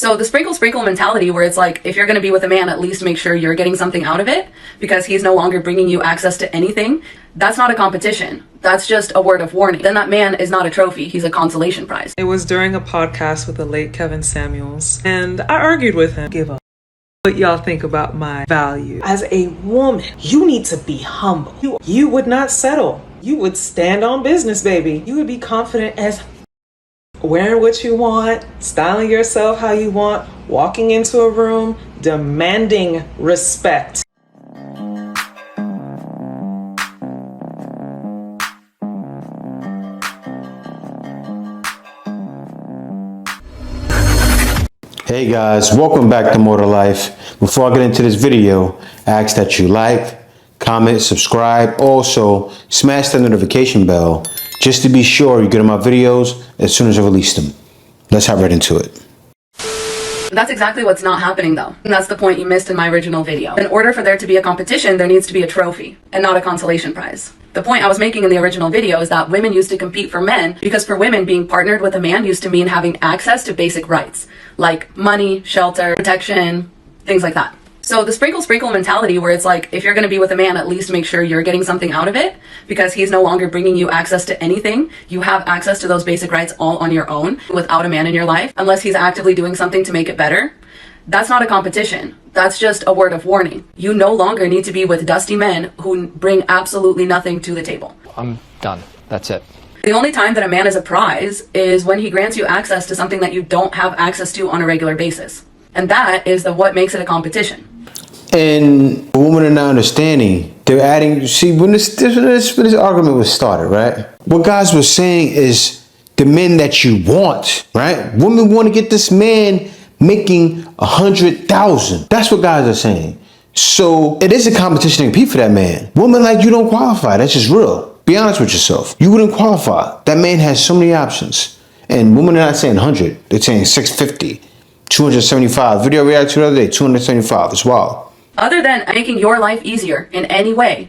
So the sprinkle sprinkle mentality where it's like, if you're going to be with a man, at least make sure you're getting something out of it because he's no longer bringing you access to anything. That's not a competition. That's just a word of warning. Then that man is not a trophy. He's a consolation prize. It was during a podcast with the late Kevin Samuels, and I argued with him. Give up. What y'all think about my value? As a woman, you need to be humble. You would not settle. You would stand on business, baby. You would be confident as wearing what you want, styling yourself how you want, walking into a room, demanding respect. Hey guys, welcome back to More to Life. Before I get into this video, I ask that you like, comment, subscribe. Also, smash the notification bell just to be sure you get my videos as soon as I release them. Let's hop right into it. That's exactly what's not happening though. And that's the point you missed in my original video. In order for there to be a competition, there needs to be a trophy and not a consolation prize. The point I was making in the original video is that women used to compete for men because for women, being partnered with a man used to mean having access to basic rights like money, shelter, protection, things like that. So the sprinkle sprinkle mentality where it's like, if you're going to be with a man, at least make sure you're getting something out of it because he's no longer bringing you access to anything. You have access to those basic rights all on your own without a man in your life, unless he's actively doing something to make it better. That's not a competition. That's just a word of warning. You no longer need to be with dusty men who bring absolutely nothing to the table. I'm done. That's it. The only time that a man is a prize is when he grants you access to something that you don't have access to on a regular basis. And that is what makes it a competition. And a woman are not understanding. They're adding, see, when this argument was started, right? What guys were saying is the men that you want, right? Women want to get this man making 100,000. That's what guys are saying. So it is a competition to compete for that man. Women like you don't qualify. That's just real. Be honest with yourself. You wouldn't qualify. That man has so many options. And women are not saying 100. They're saying 650, 275. Video reacted to the other day, 275 as well. Other than making your life easier in any way,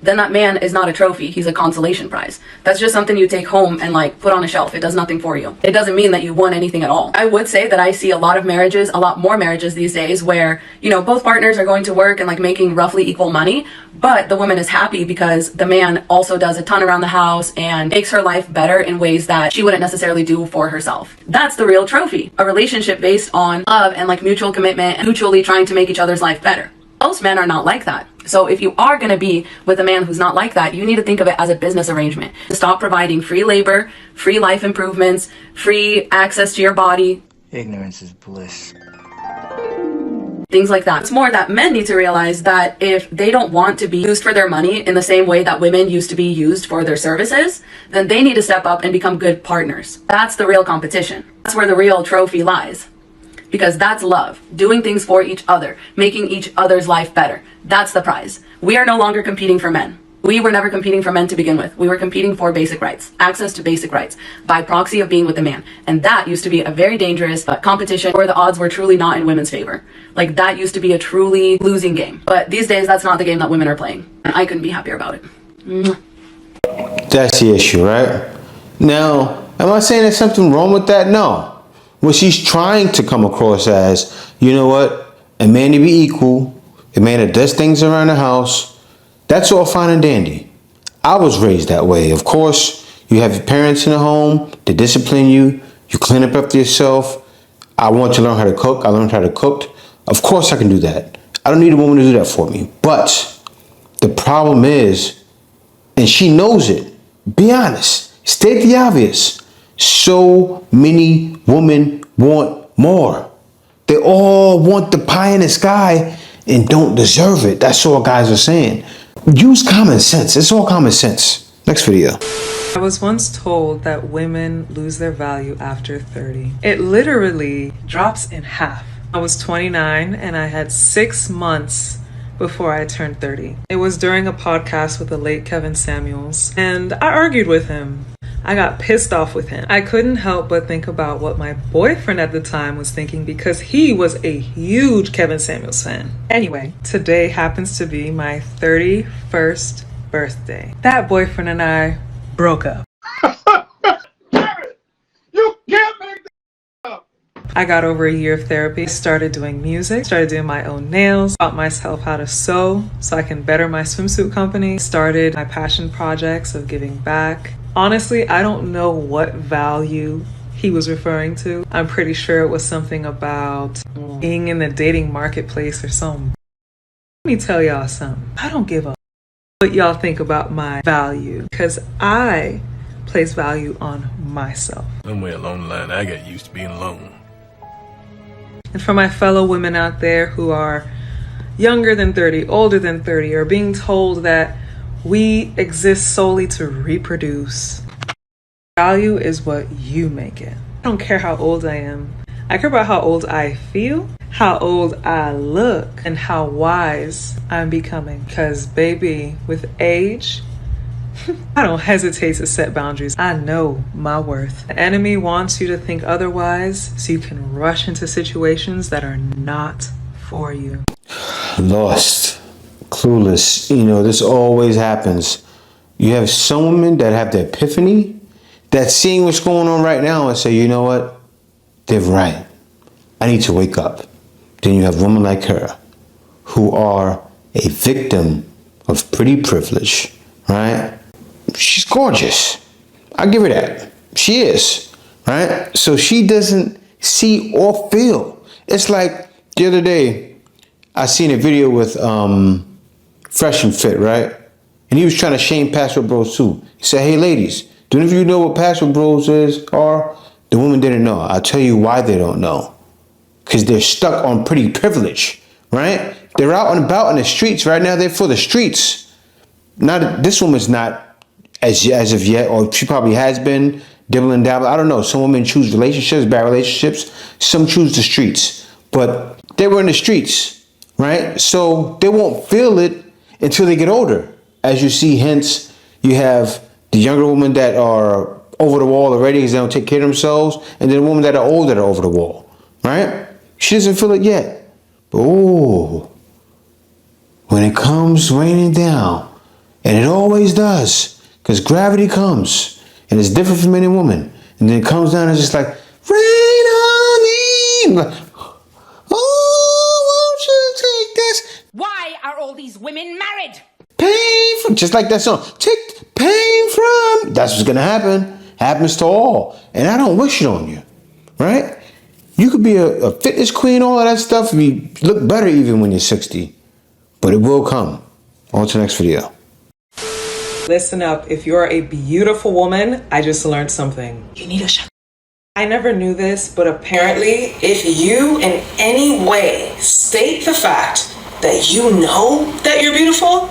then that man is not a trophy. He's a consolation prize. That's just something you take home and like put on a shelf. It does nothing for you. It doesn't mean that you won anything at all. I would say that I see a lot of marriages, a lot more marriages these days where, you know, both partners are going to work and like making roughly equal money, but the woman is happy because the man also does a ton around the house and makes her life better in ways that she wouldn't necessarily do for herself. That's the real trophy. A relationship based on love and like mutual commitment and mutually trying to make each other's life better. Most men are not like that. So if you are going to be with a man who's not like that, you need to think of it as a business arrangement. Stop providing free labor, free life improvements, free access to your body. Ignorance is bliss. Things like that. It's more that men need to realize that if they don't want to be used for their money in the same way that women used to be used for their services, then they need to step up and become good partners. That's the real competition. That's where the real trophy lies. Because that's love, doing things for each other, making each other's life better. That's the prize. We are no longer competing for men. We were never competing for men to begin with. We were competing for basic rights, access to basic rights, by proxy of being with a man. And that used to be a very dangerous competition where the odds were truly not in women's favor. Like that used to be a truly losing game. But these days, that's not the game that women are playing. And I couldn't be happier about it. That's the issue, right? Now, am I saying there's something wrong with that? No. What she's trying to come across as, you know what, a man to be equal, a man that does things around the house, that's all fine and dandy. I was raised that way. Of course, you have your parents in the home, they discipline you, you clean up after yourself. I want to learn how to cook, I learned how to cook. Of course I can do that. I don't need a woman to do that for me. But the problem is, and she knows it, be honest, state the obvious. So many women want more. They all want the pie in the sky and don't deserve it. That's all guys are saying. Use common sense. It's all common sense. Next video. I was once told that women lose their value after 30. It literally drops in half. I was 29 and I had 6 months before I turned 30. It was during a podcast with the late Kevin Samuels, and I argued with him. I got pissed off with him. I couldn't help but think about what my boyfriend at the time was thinking because he was a huge Kevin Samuels fan. Anyway, today happens to be my 31st birthday. That boyfriend and I broke up. You can't make this up. I got over a year of therapy, started doing music, started doing my own nails, taught myself how to sew so I can better my swimsuit company, started my passion projects of giving back. Honestly, I don't know what value he was referring to. I'm pretty sure it was something about being in the dating marketplace or something. Let me tell y'all something. I don't give a what y'all think about my value, because I place value on myself. Somewhere along the line, I got used to being alone. And for my fellow women out there who are younger than 30, older than 30, or being told that we exist solely to reproduce, value is what you make it. I don't care how old I am. I care about how old I feel, how old I look, and how wise I'm becoming. Because baby, with age, I don't hesitate to set boundaries. I know my worth. The enemy wants you to think otherwise so you can rush into situations that are not for you. Lost, clueless. You know, this always happens. You have some women that have the epiphany, that seeing what's going on right now and say, you know what? They're right. I need to wake up. Then you have women like her who are a victim of pretty privilege, right? She's gorgeous. I'll give her that. She is, right? So she doesn't see or feel. It's like the other day, I seen a video with Fresh and Fit, right? And he was trying to shame Password Bros too. He said, hey ladies, do any of you know what Password Bros are? The women didn't know. I'll tell you why they don't know. Because they're stuck on pretty privilege, right? They're out and about in the streets right now. They're for the streets. Not this woman's not as of yet, or she probably has been dibble and dabble. I don't know. Some women choose relationships, bad relationships. Some choose the streets, but they were in the streets, right? So they won't feel it until they get older. As you see, hence you have the younger women that are over the wall already because they don't take care of themselves, and then the women that are older that are over the wall, right? She doesn't feel it yet, but oh, when it comes raining down, and it always does. Because gravity comes, and it's different for men and women. And then it comes down and it's just like, rain on me. Like, oh, won't you take this? Why are all these women married? Pain from, just like that song. Take pain from. That's what's going to happen. Happens to all. And I don't wish it on you, right? You could be a fitness queen, all of that stuff. You look better even when you're 60. But it will come. On to the next video. Listen up, if you're a beautiful woman, I just learned something. You need a shot. I never knew this, but apparently, if you in any way state the fact that you know that you're beautiful,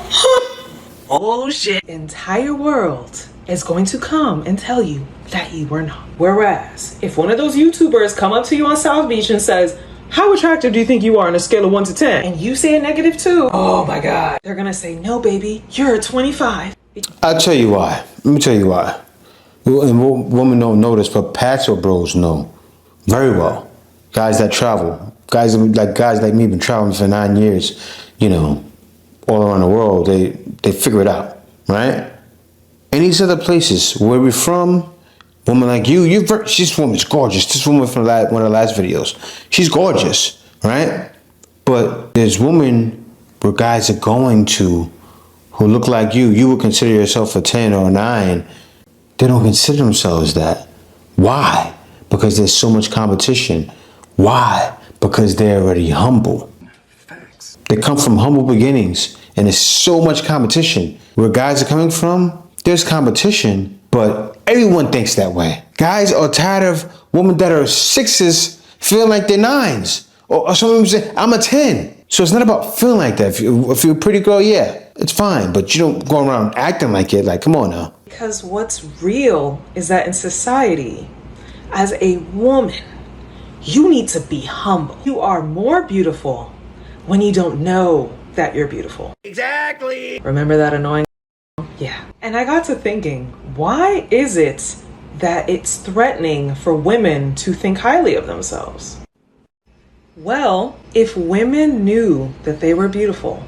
oh shit, the entire world is going to come and tell you that you were not. Whereas, if one of those YouTubers come up to you on South Beach and says, how attractive do you think you are on a scale of 1 to 10? And you say a -2, oh my God. They're gonna say, no baby, you're a 25. I'll tell you why. Let me tell you why. And women don't know this, but Password Bros know very well. Guys that travel, guys like me, been traveling for 9 years, you know, all around the world. They figure it out, right? And these other places where we're from, woman like you, this woman's gorgeous. This woman from one of the last videos, she's gorgeous, right? But there's women where guys are going to who look like you would consider yourself a 10 or a 9. They don't consider themselves that. Why? Because there's so much competition. Why? Because they're already humble. Facts. They come from humble beginnings, and there's so much competition. Where guys are coming from, there's competition, but everyone thinks that way. Guys are tired of women that are 6s feeling like they're 9s. Or some of them say, I'm a 10. So it's not about feeling like that. If you're a pretty girl, yeah, it's fine. But you don't go around acting like it. Like, come on now. Because what's real is that in society, as a woman, you need to be humble. You are more beautiful when you don't know that you're beautiful. Exactly. Remember that annoying? Yeah. And I got to thinking, why is it that it's threatening for women to think highly of themselves? Well, if women knew that they were beautiful,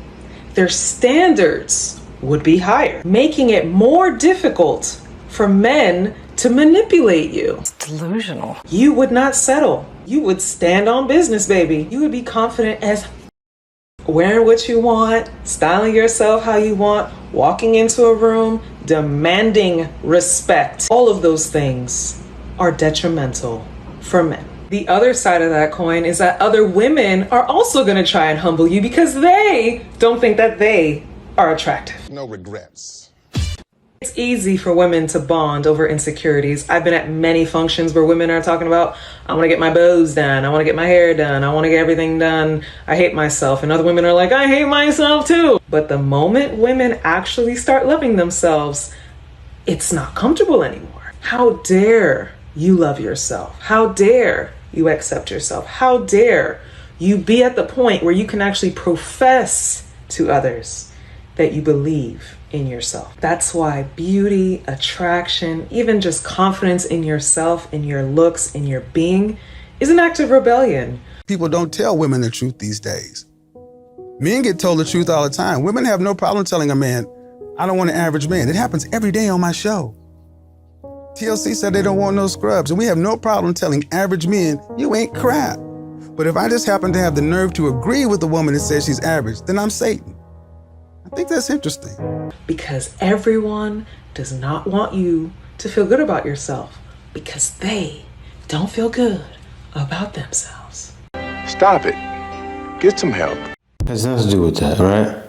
their standards would be higher, making it more difficult for men to manipulate you. Delusional. You would not settle. You would stand on business, baby. You would be confident as wearing what you want, styling yourself how you want, walking into a room, demanding respect. All of those things are detrimental for men. The other side of that coin is that other women are also going to try and humble you because they don't think that they are attractive. No regrets. It's easy for women to bond over insecurities. I've been at many functions where women are talking about, I want to get my bows done, I want to get my hair done, I want to get everything done, I hate myself. And other women are like, I hate myself too. But the moment women actually start loving themselves, it's not comfortable anymore. How dare you love yourself? How dare you accept yourself? How dare you be at the point where you can actually profess to others that you believe in yourself? That's why beauty, attraction, even just confidence in yourself, in your looks, in your being is an act of rebellion. People don't tell women the truth these days. Men get told the truth all the time. Women have no problem telling a man, I don't want an average man. It happens every day on my show. TLC said they don't want no scrubs, and we have no problem telling average men, you ain't crap. But if I just happen to have the nerve to agree with a woman that says she's average, then I'm Satan. I think that's interesting. Because everyone does not want you to feel good about yourself because they don't feel good about themselves. Stop it. Get some help. Has nothing to do with that, right?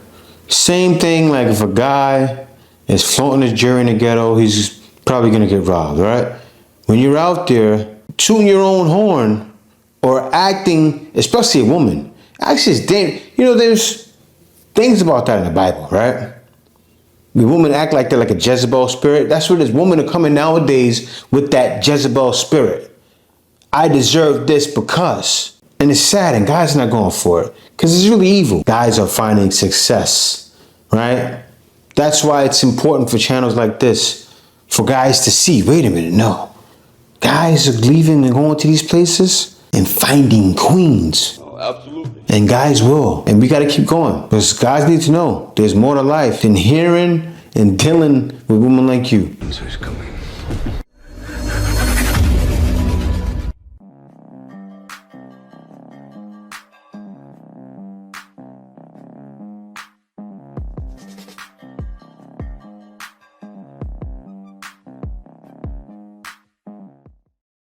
Same thing like if a guy is flaunting his jewelry in the ghetto, he's probably gonna get robbed, right? When you're out there tooting your own horn or acting, especially a woman, actually it's dangerous. You know, there's things about that in the Bible, right? The women act like they're like a Jezebel spirit. That's what this women are coming nowadays with, that Jezebel spirit. I deserve this because. And it's sad, and guys are not going for it because it's really evil. Guys are finding success, right? That's why it's important for channels like this for guys to see, wait a minute, no. Guys are leaving and going to these places and finding queens. Oh, absolutely. And guys will. And we got to keep going because guys need to know there's more to life than hearing and dealing with women like you. So he's coming.